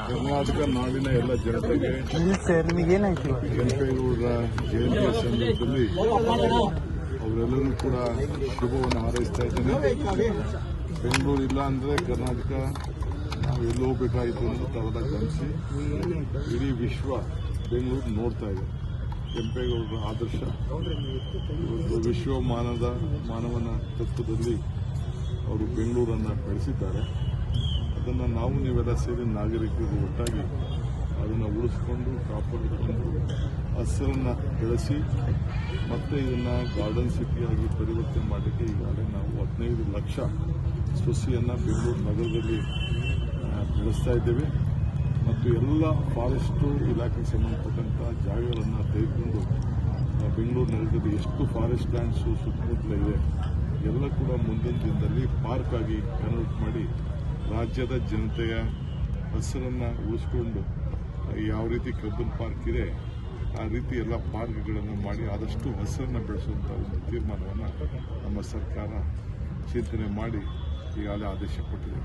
ಕರ್ನಾಟಕ ನಾಡಿನ ಎಲ್ಲ ಜನತೆಗೆ ಕೆಂಪೇಗೌಡರ ಜಯಂತಿಯ ಸಂದರ್ಭದಲ್ಲಿ ಅವರೆಲ್ಲರೂ ಕೂಡ ಶುಭವನ್ನು ಹಾರೈಸ್ತಾ ಇದ್ದೇನೆ. ಬೆಂಗಳೂರು ಇಲ್ಲ ಅಂದರೆ ಕರ್ನಾಟಕ ನಾವು ಎಲ್ಲಿ ಹೋಗಬೇಕಾಯಿತು ಅಂತ ತಾವೆಲ್ಲ ಗಮನಿಸಿ ಇಡೀ ವಿಶ್ವ ಬೆಂಗಳೂರು ನೋಡ್ತಾ ಇದೆ. ಕೆಂಪೇಗೌಡರ ಆದರ್ಶ ಇವತ್ತು ಮಾನವನ ತತ್ವದಲ್ಲಿ ಅವರು ಬೆಂಗಳೂರನ್ನು ಬೆಳೆಸಿದ್ದಾರೆ. ಅದನ್ನು ನಾವು ನೀವೆಲ್ಲ ಸೇರಿ ನಾಗರಿಕರು ಒಟ್ಟಾಗಿ ಅದನ್ನು ಉಳಿಸ್ಕೊಂಡು ಕಾಪಾಡಿಕೊಂಡು ಹಸಿರನ್ನು ಬೆಳೆಸಿ ಮತ್ತೆ ಇದನ್ನು ಗಾರ್ಡನ್ ಸಿಟಿಯಾಗಿ ಪರಿವರ್ತನೆ ಮಾಡಲಿಕ್ಕೆ ಈಗಾಗಲೇ ನಾವು 15 ಲಕ್ಷ ಸಸಿಯನ್ನು ಬೆಂಗಳೂರು ನಗರದಲ್ಲಿ ಬೆಳೆಸ್ತಾ ಇದ್ದೇವೆ. ಮತ್ತು ಎಲ್ಲ ಫಾರೆಸ್ಟು ಇಲಾಖೆಗೆ ಸಂಬಂಧಪಟ್ಟಂಥ ಜಾಗಗಳನ್ನು ತೆಗೆದುಕೊಂಡು ಬೆಂಗಳೂರು ನಗರದಲ್ಲಿ ಎಷ್ಟು ಫಾರೆಸ್ಟ್ ಲ್ಯಾಂಡ್ಸು ಸುತ್ತಮುತ್ತಲ ಇದೆ ಎಲ್ಲ ಕೂಡ ಮುಂದಿನ ದಿನದಲ್ಲಿ ಪಾರ್ಕ್ ಆಗಿ ಕನ್ವರ್ಟ್ ಮಾಡಿ ರಾಜ್ಯದ ಜನತೆಯ ಹಸಿರನ್ನು ಉಳಿಸ್ಕೊಂಡು ಯಾವ ರೀತಿ ಕಬ್ಬನ್ ಪಾರ್ಕ್ ಇದೆ ಆ ರೀತಿ ಎಲ್ಲ ಪಾರ್ಕ್ಗಳನ್ನು ಮಾಡಿ ಆದಷ್ಟು ಹಸಿರನ್ನು ಬೆಳೆಸುವಂಥ ಒಂದು ತೀರ್ಮಾನವನ್ನು ನಮ್ಮ ಸರ್ಕಾರ ಚಿಂತನೆ ಮಾಡಿ ಈಗಾಗಲೇ ಆದೇಶ ಕೊಟ್ಟಿದೆ.